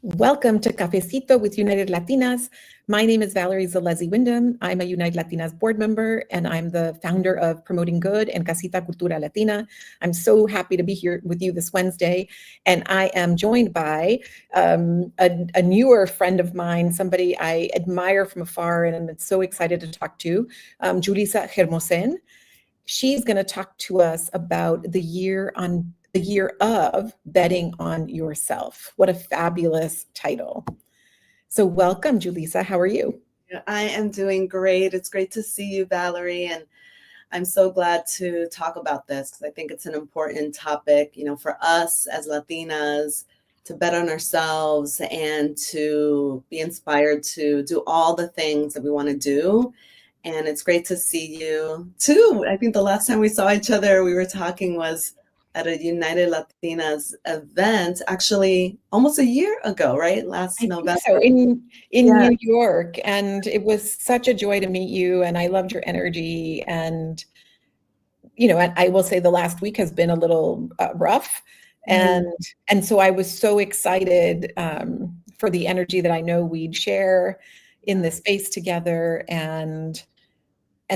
Welcome to Cafecito with United Latinas. My name is Valerie Zolezzi-Wyndham. I'm a United Latinas board member, and I'm the founder of Promoting Good and Casita Cultura Latina. I'm so happy to be here with you this Wednesday, and I am joined by a newer friend of mine, somebody I admire from afar, and I'm so excited to talk to, Julissa Germosén. She's going to talk to us about the year of betting on yourself. What a fabulous title. So welcome, Julissa. How are you? I am doing great. It's great to see you, Valerie. And I'm so glad to talk about this because I think it's an important topic, for us as Latinas to bet on ourselves and to be inspired to do all the things that we want to do. And it's great to see you too. I think the last time we saw each other, we were talking was at a United Latinas event, actually almost a year ago, right? Last November. So in New York, and it was such a joy to meet you, and I loved your energy. And I will say the last week has been a little rough, and so I was so excited for the energy that I know we'd share in this space together, and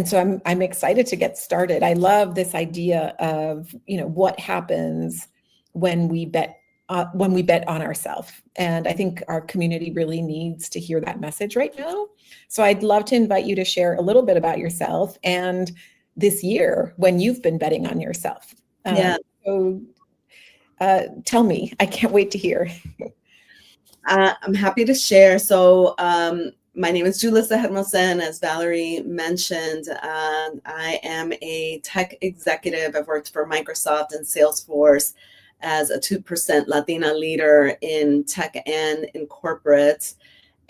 so I'm excited to get started. I love this idea of what happens when we bet on ourselves, and I think our community really needs to hear that message right now. So I'd love to invite you to share a little bit about yourself and this year when you've been betting on yourself. So tell me, I can't wait to hear. I'm happy to share. So my name is Julissa Germosén, as Valerie mentioned. I am a tech executive. I've worked for Microsoft and Salesforce as a 2% Latina leader in tech and in corporate.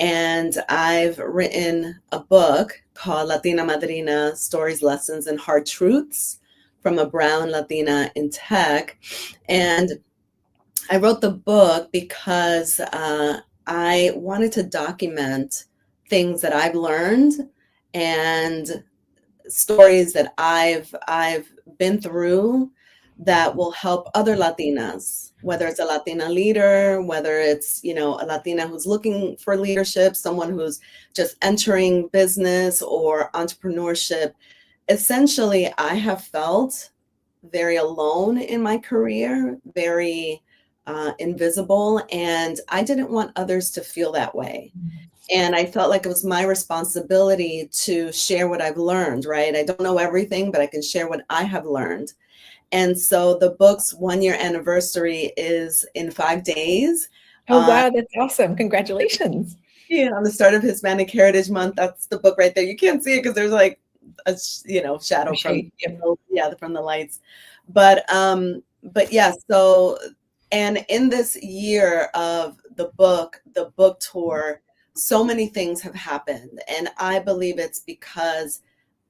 And I've written a book called Latina Madrina, Stories, Lessons, and Hard Truths from a Brown Latina in Tech. And I wrote the book because I wanted to document things that I've learned and stories that I've been through that will help other Latinas, whether it's a Latina leader, whether it's, a Latina who's looking for leadership, someone who's just entering business or entrepreneurship. Essentially, I have felt very alone in my career, very invisible, and I didn't want others to feel that way. And I felt like it was my responsibility to share what I've learned, right? I don't know everything, but I can share what I have learned. And so the book's 1-year anniversary is in 5 days. Oh, wow, that's awesome. Congratulations. Yeah, on the start of Hispanic Heritage Month, that's the book right there. You can't see it because there's like a shadow from the lights. But yeah, so, and in this year of the book tour, so many things have happened. And I believe it's because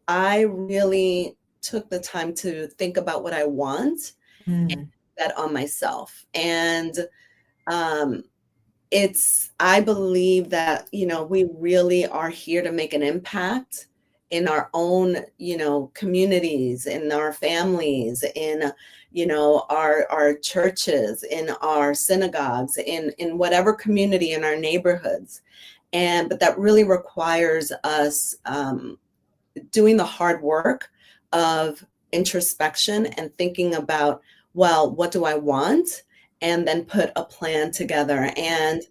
I really took the time to think about what I want and bet on myself. And I believe that, we really are here to make an impact in our own, communities, in our families, in, our churches, in our synagogues, in whatever community, in our neighborhoods. But that really requires us doing the hard work of introspection and thinking about, well, what do I want? And then put a plan together. And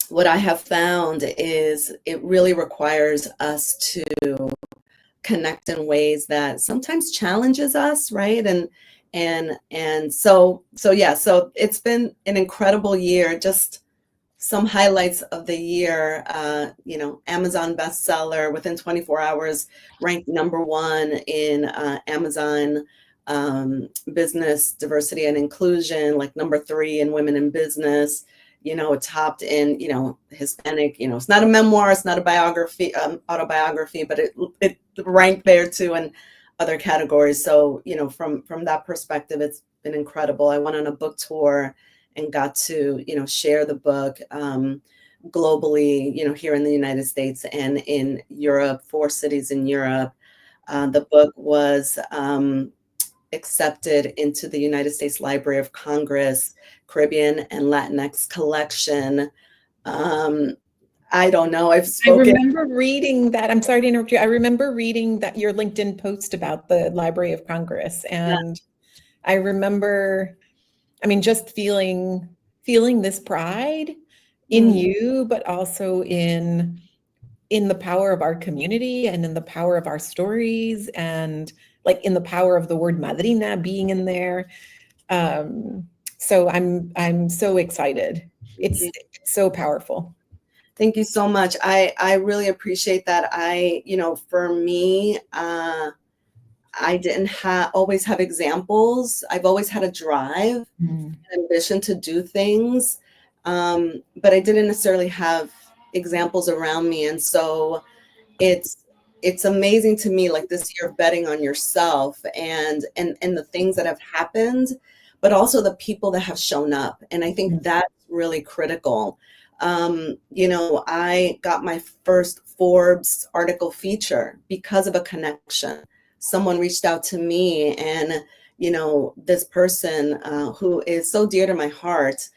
what I have found is it really requires us to connect in ways that sometimes challenges us, right? And so it's been an incredible year. Just some highlights of the year, Amazon bestseller within 24 hours, ranked #1 in Amazon business diversity and inclusion, like #3 in women in business, topped in, Hispanic, it's not a memoir, it's not a biography, autobiography, but it ranked there too in other categories. So, from that perspective, it's been incredible. I went on a book tour and got to, share the book globally, here in the United States and in Europe, 4 cities in Europe. The book was accepted into the United States Library of Congress Caribbean and Latinx Collection. I don't know. I've spoken. I remember reading that. I'm sorry to interrupt you. I remember reading that your LinkedIn post about the Library of Congress. And I remember, I mean, just feeling this pride in you, but also in the power of our community and in the power of our stories, and like in the power of the word madrina being in there. So I'm so excited. It's so powerful. Thank you so much. I really appreciate that. For me, I didn't always have examples. I've always had a drive, an ambition to do things, but I didn't necessarily have examples around me. And so it's amazing to me, like this year of betting on yourself and the things that have happened, but also the people that have shown up. And I think that's really critical. I got my first Forbes article feature because of a connection. Someone reached out to me, and, this person who is so dear to my heart,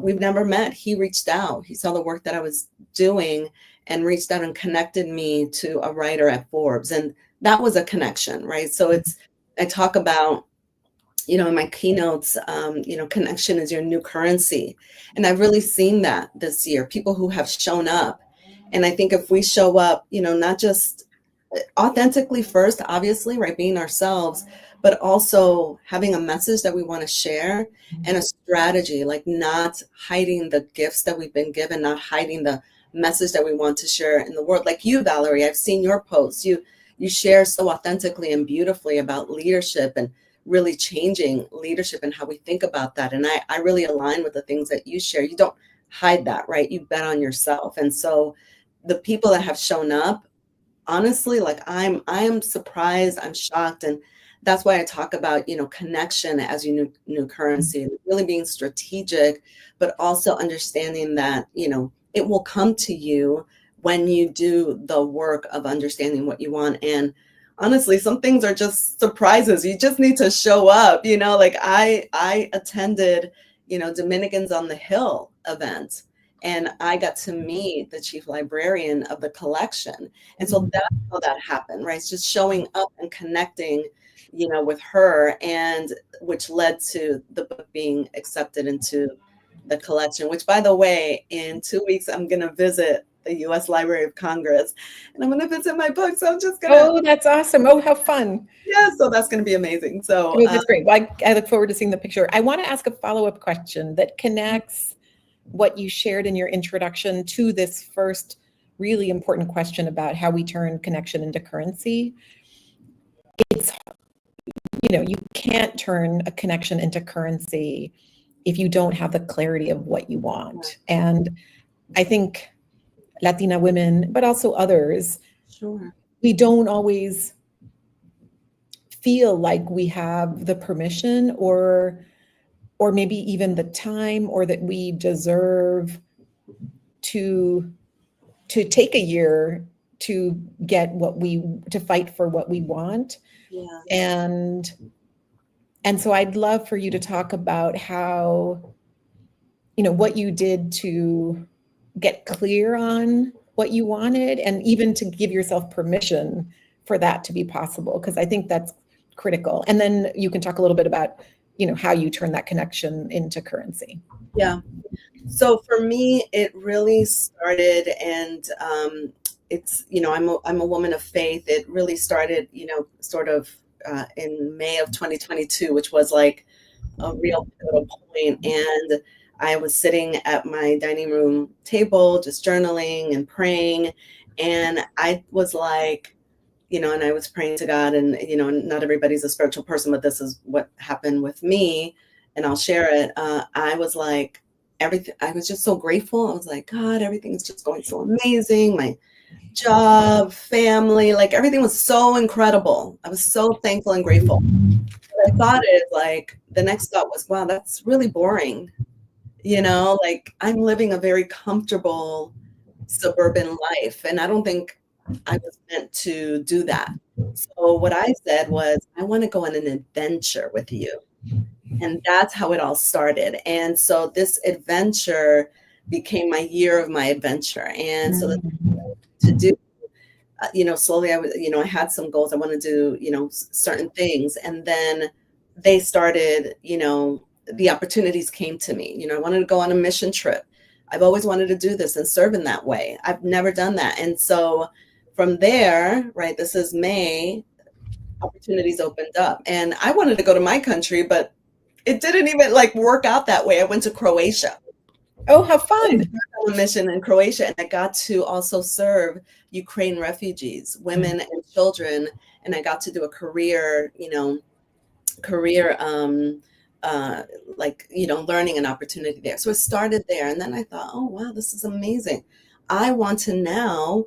we've never met. He reached out. He saw the work that I was doing and reached out and connected me to a writer at Forbes. And that was a connection, right? So I talk about, in my keynotes, connection is your new currency. And I've really seen that this year, people who have shown up. And I think if we show up, not just authentically first, obviously, right, being ourselves, but also having a message that we want to share and a strategy, like not hiding the gifts that we've been given, not hiding the message that we want to share in the world. Like you, Valerie, I've seen your posts. You share so authentically and beautifully about leadership and really changing leadership and how we think about that. And I really align with the things that you share. You don't hide that, right? You bet on yourself. And so the people that have shown up, honestly, like I am surprised, I'm shocked. And that's why I talk about, connection as your new currency, really being strategic, but also understanding that, it will come to you when you do the work of understanding what you want. And honestly, some things are just surprises. You just need to show up, like I attended, Dominicans on the Hill event, and I got to meet the chief librarian of the collection. And so that's how that happened, right? It's just showing up and connecting, with her, and which led to the book being accepted into the collection, which, by the way, in 2 weeks, I'm going to visit the U.S. Library of Congress, and I'm going to visit my book. So I'm just going to. Oh, that's awesome. Oh, how fun. Yeah. So that's going to be amazing. So that's great. Well, I look forward to seeing the picture. I want to ask a follow-up question that connects what you shared in your introduction to this first really important question about how we turn connection into currency. It's, you can't turn a connection into currency if you don't have the clarity of what you want. And I think Latina women, but also others, we don't always feel like we have the permission or maybe even the time, or that we deserve to take a year to get to fight for what we want. And so I'd love for you to talk about how, what you did to get clear on what you wanted, and even to give yourself permission for that to be possible, because I think that's critical. And then you can talk a little bit about, how you turn that connection into currency. Yeah. So for me, it really started, and it's, I'm a woman of faith. It really started, sort of in May of 2022, which was like a real pivotal point. And I was sitting at my dining room table, just journaling and praying. And I was like, and I was praying to God, and, not everybody's a spiritual person, but this is what happened with me, and I'll share it. I was like, everything, I was just so grateful. I was like, God, everything's just going so amazing. My job, family, like everything was so incredible. I was so thankful and grateful. But I thought like the next thought was, wow, that's really boring. Like I'm living a very comfortable suburban life, and I don't think I was meant to do that. So what I said was, I want to go on an adventure with you. And that's how it all started. And so this adventure became my year of my adventure. And so to do, slowly I was, I had some goals. I wanted to do, certain things. And then they started, the opportunities came to me. I wanted to go on a mission trip. I've always wanted to do this and serve in that way. I've never done that. And so from there, right, this is May, opportunities opened up. And I wanted to go to my country, but it didn't even work out that way. I went to Croatia. Oh, how fun. On a mission in Croatia, and I got to also serve Ukraine refugees, women and children, and I got to do a career learning and opportunity there. So it started there, and then I thought, oh wow, this is amazing. I want to now,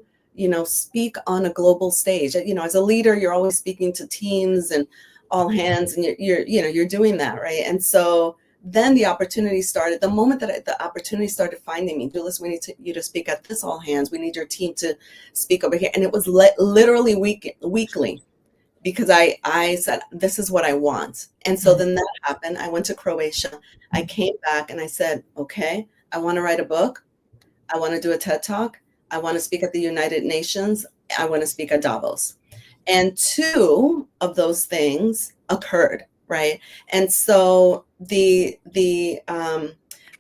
speak on a global stage. As a leader, you're always speaking to teams and all hands, and you're doing that, right? And so then the opportunity started. The moment that the opportunity started finding me, Julissa, we need you to speak at this all hands. We need your team to speak over here, and it was literally weekly. Because I said, this is what I want. And so then that happened. I went to Croatia. I came back and I said, okay, I want to write a book. I want to do a TED Talk. I want to speak at the United Nations. I want to speak at Davos. And two of those things occurred, right? And so the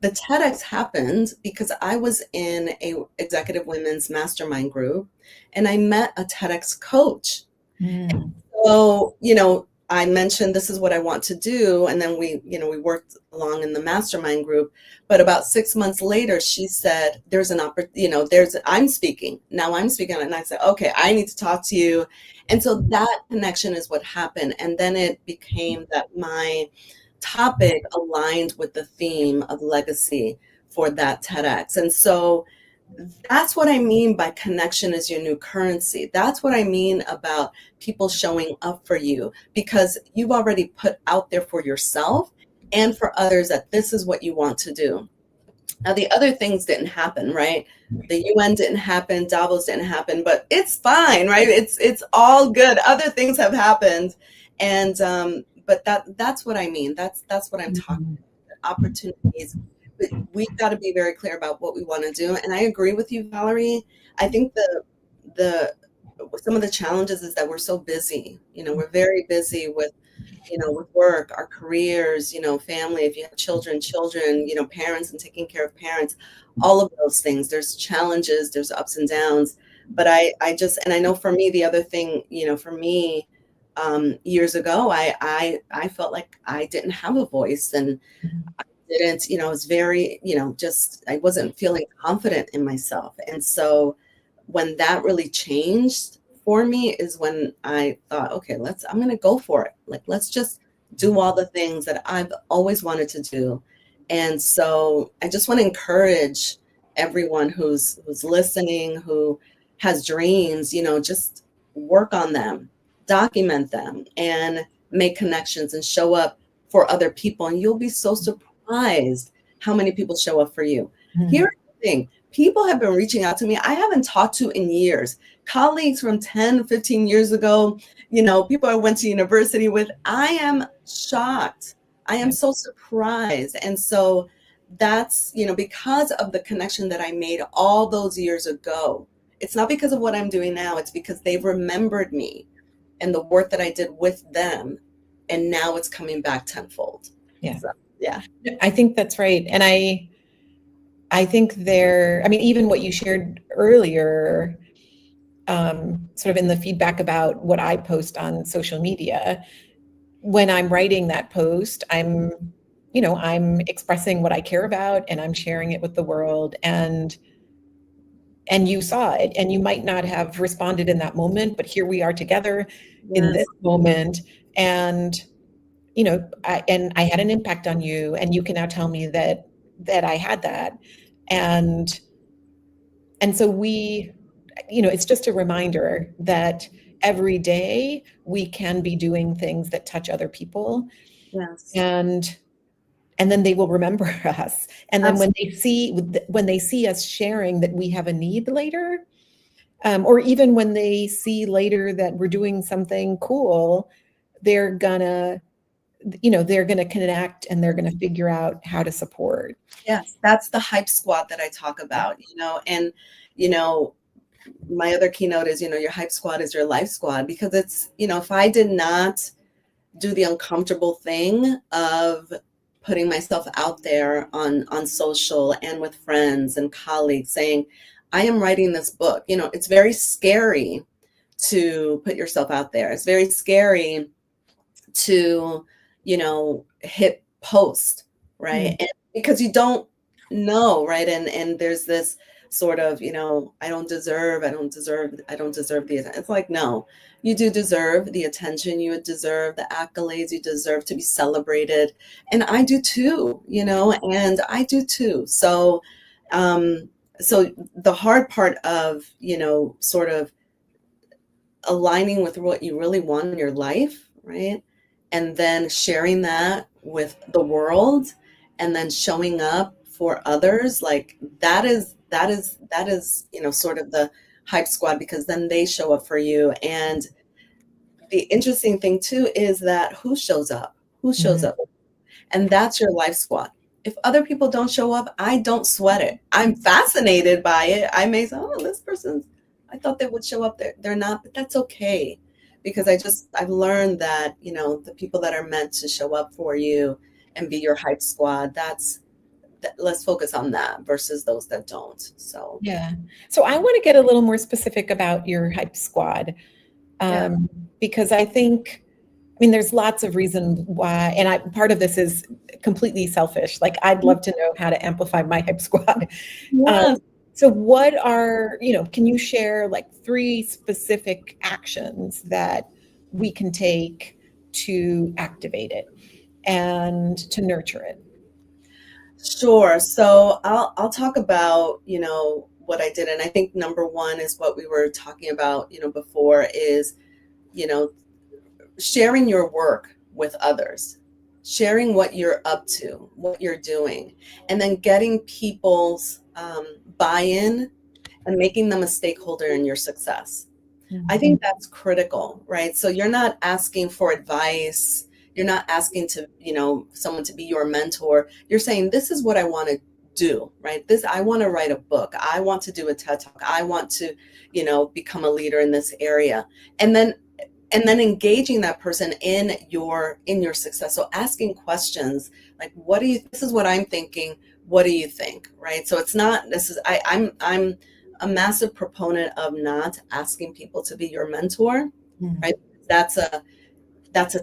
TEDx happened because I was in a executive women's mastermind group, and I met a TEDx coach. So, I mentioned this is what I want to do. And then we worked along in the mastermind group. But about 6 months later, she said, there's an opportunity, I'm speaking. Now I'm speaking. And I said, okay, I need to talk to you. And so that connection is what happened. And then it became that my topic aligned with the theme of legacy for that TEDx. And so that's what I mean by connection is your new currency. That's what I mean about people showing up for you, because you've already put out there for yourself and for others that this is what you want to do. Now, the other things didn't happen, right? The UN didn't happen, Davos didn't happen, but it's fine, right? It's all good. Other things have happened. And but that's what I mean. That's what I'm talking about. Opportunities. But we've got to be very clear about what we want to do. And I agree with you, Valerie. I think the some of the challenges is that we're so busy. We're very busy with, with work, our careers, family, if you have children, parents and taking care of parents, all of those things. There's challenges, there's ups and downs. But I know for me, the other thing, for me, years ago, I felt like I didn't have a voice, and didn't, I was very, I wasn't feeling confident in myself. And so when that really changed for me is when I thought, okay, I'm going to go for it. Let's just do all the things that I've always wanted to do. And so I just want to encourage everyone who's listening, who has dreams, just work on them, document them, and make connections and show up for other people. And you'll be so surprised how many people show up for you. Here's the thing. People have been reaching out to me I haven't talked to in years. Colleagues from 10, 15 years ago, people I went to university with. I am shocked. I am so surprised. And so that's, because of the connection that I made all those years ago. It's not because of what I'm doing now. It's because they've remembered me and the work that I did with them. And now it's coming back tenfold. Yeah. So, yeah. I think that's right. And I think even what you shared earlier, sort of in the feedback about what I post on social media, when I'm writing that post, I'm expressing what I care about, and I'm sharing it with the world, and you saw it, and you might not have responded in that moment, but here we are together in this moment. And I had an impact on you, and you can now tell me that I had that. And so we, it's just a reminder that every day we can be doing things that touch other people. Yes. And then they will remember us. And then when they see us sharing that we have a need later, Or even when they see later that we're doing something cool, they're gonna connect and they're gonna figure out how to support. Yes, that's the hype squad that I talk about, and, my other keynote is, your hype squad is your life squad, because it's, if I did not do the uncomfortable thing of putting myself out there on social and with friends and colleagues saying, I am writing this book. It's very scary to put yourself out there. It's very scary to, hit post, right? And because you don't know, right? And there's this sort of, I don't deserve the, it's like, no, you do deserve the attention, you deserve the accolades, you deserve to be celebrated. And I do too, and I do too. So, so the hard part of, sort of aligning with what you really want in your life, right? And then sharing that with the world, and then showing up for others, like that is, sort of the hype squad, because then they show up for you. And the interesting thing too is that who shows up? And that's your life squad. If other people don't show up, I don't sweat it. I'm fascinated by it. I may say, oh, this person, I thought they would show up there. They're not, but that's okay. Because I've learned that, the people that are meant to show up for you and be your hype squad, let's focus on that versus those that don't. So, yeah. So I want to get a little more specific about your hype squad, because I think, there's lots of reasons why, and part of this is completely selfish. Like, I'd love to know how to amplify my hype squad. yes. So what are, can you share like 3 specific actions that we can take to activate it and to nurture it? Sure. So I'll talk about, what I did. And I think number 1 is what we were talking about, before, is, sharing your work with others, sharing what you're up to, what you're doing, and then getting people's buy-in and making them a stakeholder in your success. I think that's critical, right? So you're not asking for advice. You're not asking to, someone to be your mentor. You're saying, this is what I want to do, right? I want to write a book. I want to do a TED Talk. I want to, become a leader in this area. And then engaging that person in your success. So asking questions like, this is what I'm thinking. What do you think? Right. So it's not, I'm a massive proponent of not asking people to be your mentor, right? That's a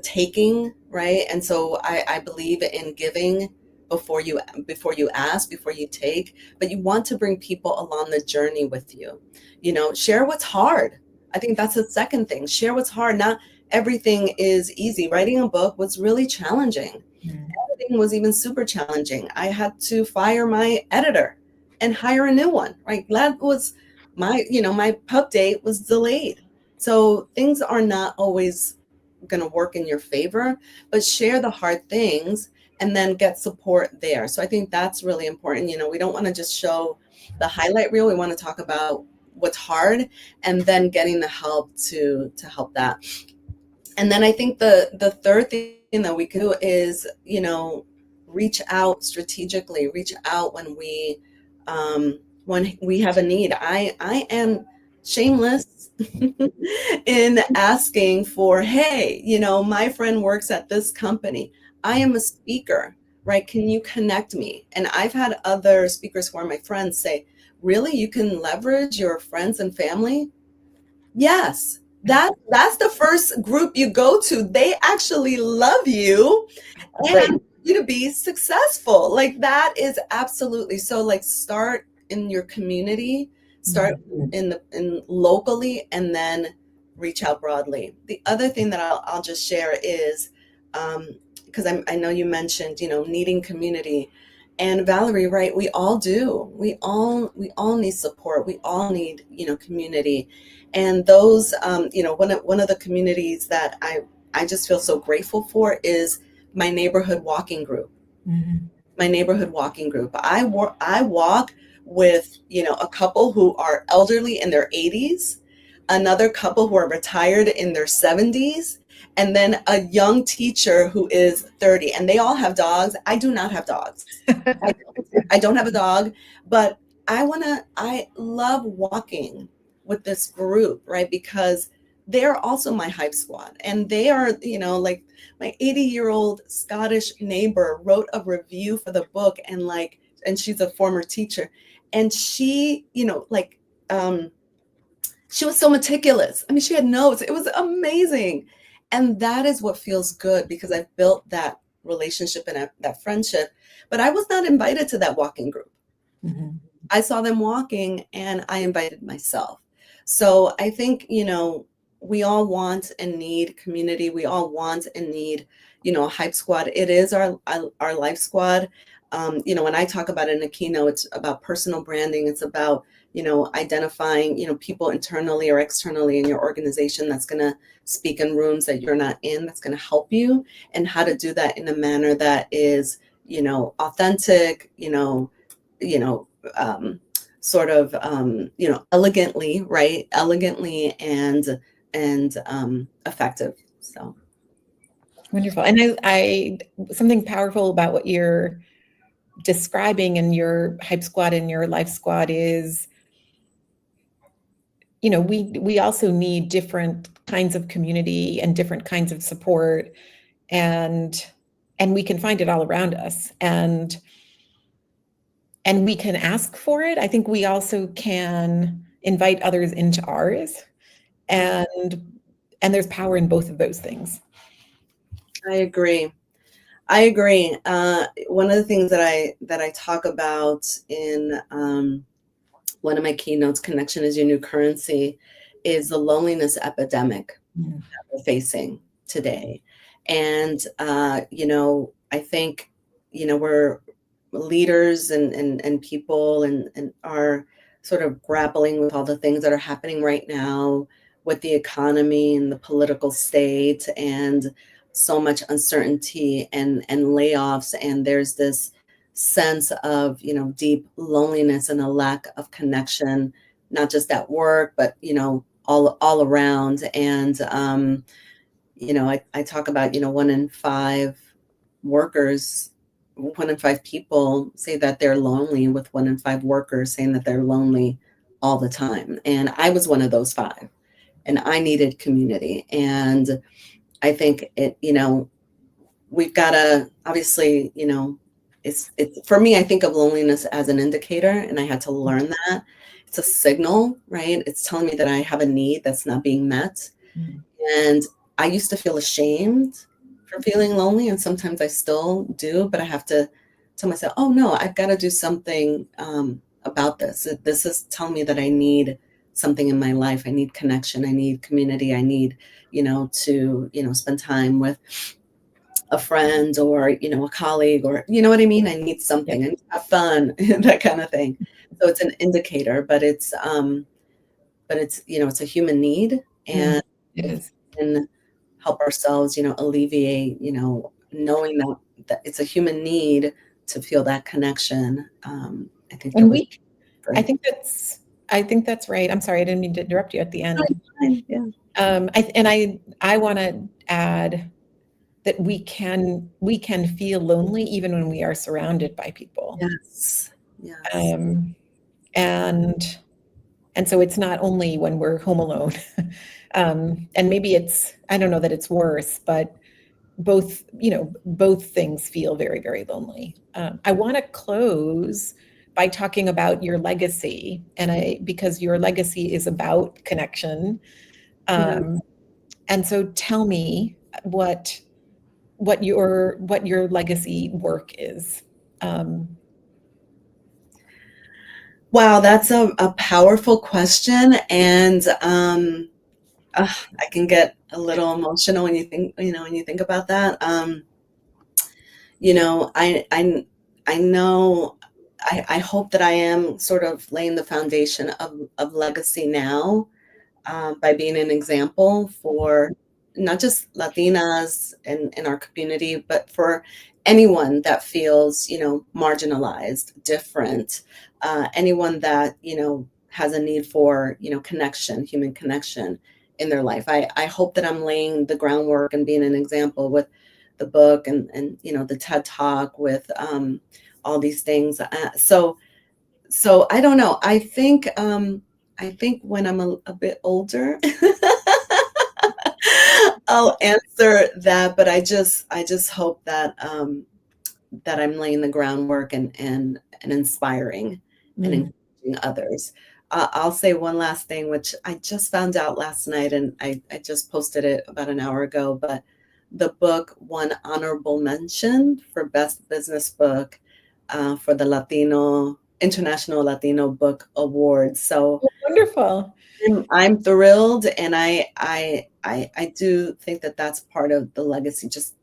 taking, right? And so I believe in giving before you ask, before you take, but you want to bring people along the journey with you. Share what's hard. I think that's the second thing. Share what's hard. Not everything is easy. Writing a book was really challenging. Editing was even super challenging. I had to fire my editor and hire a new one, right? That was my pub date was delayed. So things are not always going to work in your favor, but share the hard things and then get support there. So I think that's really important. We don't want to just show the highlight reel. We want to talk about what's hard, and then getting the help to help that. And then I think the third thing that we can do is, reach out strategically, reach out when we have a need. I am shameless in asking for, hey, my friend works at this company. I am a speaker, right? Can you connect me? And I've had other speakers who are my friends say, really, you can leverage your friends and family? Yes, that's the first group you go to. They actually love you and you to be successful. Like, that is absolutely so. Like, start in your community, start in locally, and then reach out broadly. The other thing that I'll just share is, because I know you mentioned, needing community. And Valerie, right, we all do. We all need support. We all need, community. And those, one of the communities that I just feel so grateful for is my neighborhood walking group. My neighborhood walking group. I walk with, a couple who are elderly in their 80s, another couple who are retired in their 70s, and then a young teacher who is 30, and they all have dogs. I do not have dogs. I don't have a dog, but I love walking with this group, right? Because they're also my hype squad, and they are, like my 80-year-old Scottish neighbor wrote a review for the book, and she's a former teacher, and she, she was so meticulous. I mean, she had notes. It was amazing. And that is what feels good, because I've built that relationship and that friendship. But I was not invited to that walking group. Mm-hmm. I saw them walking and I invited myself. So I think, we all want and need community. We all want and need, a hype squad. It is our life squad. When I talk about it in a keynote, it's about personal branding. It's about, identifying, people internally or externally in your organization that's going to speak in rooms that you're not in, that's going to help you, and how to do that in a manner that is, authentic, elegantly, right? Elegantly and effective. So. Wonderful. And I something powerful about what you're describing in your hype squad and your life squad is, we also need different kinds of community and different kinds of support, and we can find it all around us, and we can ask for it. I think we also can invite others into ours, and there's power in both of those things. I agree. One of the things that I talk about in one of my keynotes, Connection is Your New Currency, is the loneliness epidemic that we're facing today. And, I think, we're leaders and people and are sort of grappling with all the things that are happening right now with the economy and the political state, and so much uncertainty and layoffs. And there's this sense of, deep loneliness and a lack of connection, not just at work, but, all around. And, I talk about, 1 in 5 workers, 1 in 5 people say that they're lonely, with 1 in 5 workers saying that they're lonely all the time. And I was one of those 5, and I needed community. And I think we've got to, obviously, it's for me, I think of loneliness as an indicator, and I had to learn that. It's a signal, right? It's telling me that I have a need that's not being met. Mm-hmm. And I used to feel ashamed for feeling lonely, and sometimes I still do, but I have to tell myself, oh no, I've got to do something about this. This is telling me that I need something in my life. I need connection. I need community. I need, to, spend time with a friend or, a colleague, or, you know what I mean? I need something. I need to have fun, that kind of thing. So it's an indicator, but it's, it's a human need, and it is. And help ourselves, alleviate, knowing that it's a human need to feel that connection. I think that's right. I'm sorry, I didn't mean to interrupt you at the end. Yeah. I want to add that we can feel lonely even when we are surrounded by people. Yes. And so it's not only when we're home alone. And maybe I don't know that it's worse, but both things feel very, very lonely. I want to close by talking about your legacy, because your legacy is about connection. And so tell me what your legacy work is. Wow, that's a powerful question, and I can get a little emotional when you think about that. I hope that I am sort of laying the foundation of legacy now, by being an example for not just Latinas in our community, but for anyone that feels, marginalized, different, anyone that, has a need for, connection, human connection in their life. I hope that I'm laying the groundwork and being an example with the book and the TED Talk with all these things. So I don't know. I think when I'm a bit older, I'll answer that. But I just hope that that I'm laying the groundwork and inspiring and encouraging others. I'll say one last thing, which I just found out last night, and I just posted it about an hour ago, but the book won honorable mention for Best Business Book for the International Latino Book Award. So wonderful. I'm thrilled, and I do think that that's part of the legacy. Just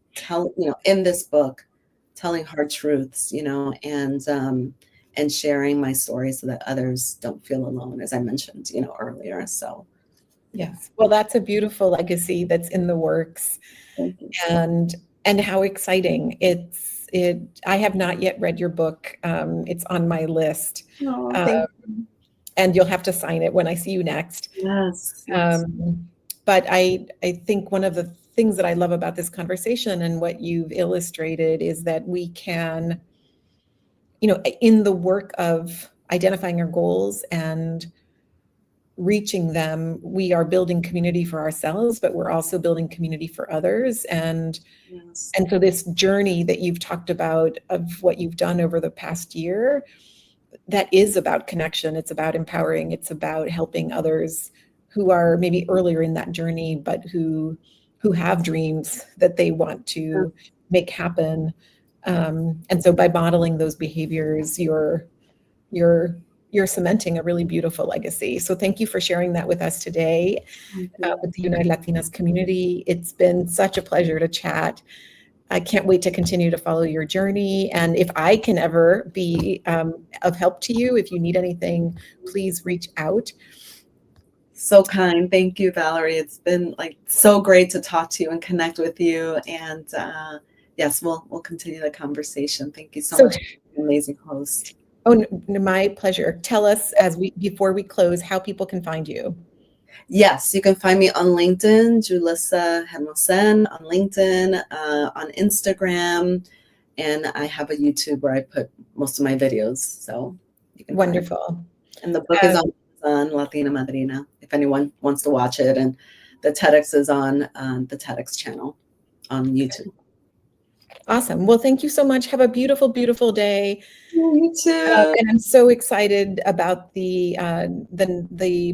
in this book, telling hard truths, and sharing my story so that others don't feel alone, as I mentioned, earlier. So, yes, well, that's a beautiful legacy that's in the works, and how exciting! I have not yet read your book. It's on my list. Oh, thank you. And you'll have to sign it when I see you next. Yes. But I think one of the things that I love about this conversation and what you've illustrated is that we can, in the work of identifying our goals and reaching them, we are building community for ourselves, but we're also building community for others. And so this journey that you've talked about of what you've done over the past year, that is about connection. It's about empowering. It's about helping others who are maybe earlier in that journey, but who have dreams that they want to make happen. And so by modeling those behaviors, you're cementing a really beautiful legacy. So thank you for sharing that with us today with the United Latinas community. It's been such a pleasure to chat. I can't wait to continue to follow your journey. And if I can ever be of help to you, if you need anything, please reach out. So kind. Thank you, Valerie. It's been so great to talk to you and connect with you. And yes, we'll continue the conversation. Thank you so much. Amazing host. Oh, my pleasure. Tell us before we close how people can find you. Yes, you can find me on LinkedIn, Julissa Germosén on LinkedIn, on Instagram, and I have a YouTube where I put most of my videos. So you can wonderful. And the book is on Latina Madrina, if anyone wants to watch it, and the TEDx is on the TEDx channel on YouTube. Awesome. Well, thank you so much. Have a beautiful, beautiful day. You too. And I'm so excited about the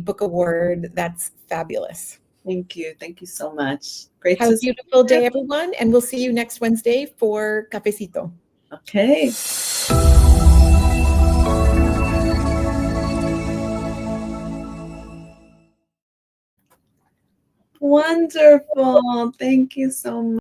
book award. That's fabulous. Thank you. Thank you so much. Great. Have a beautiful day, everyone. And we'll see you next Wednesday for Cafecito. Okay. Wonderful. Thank you so much.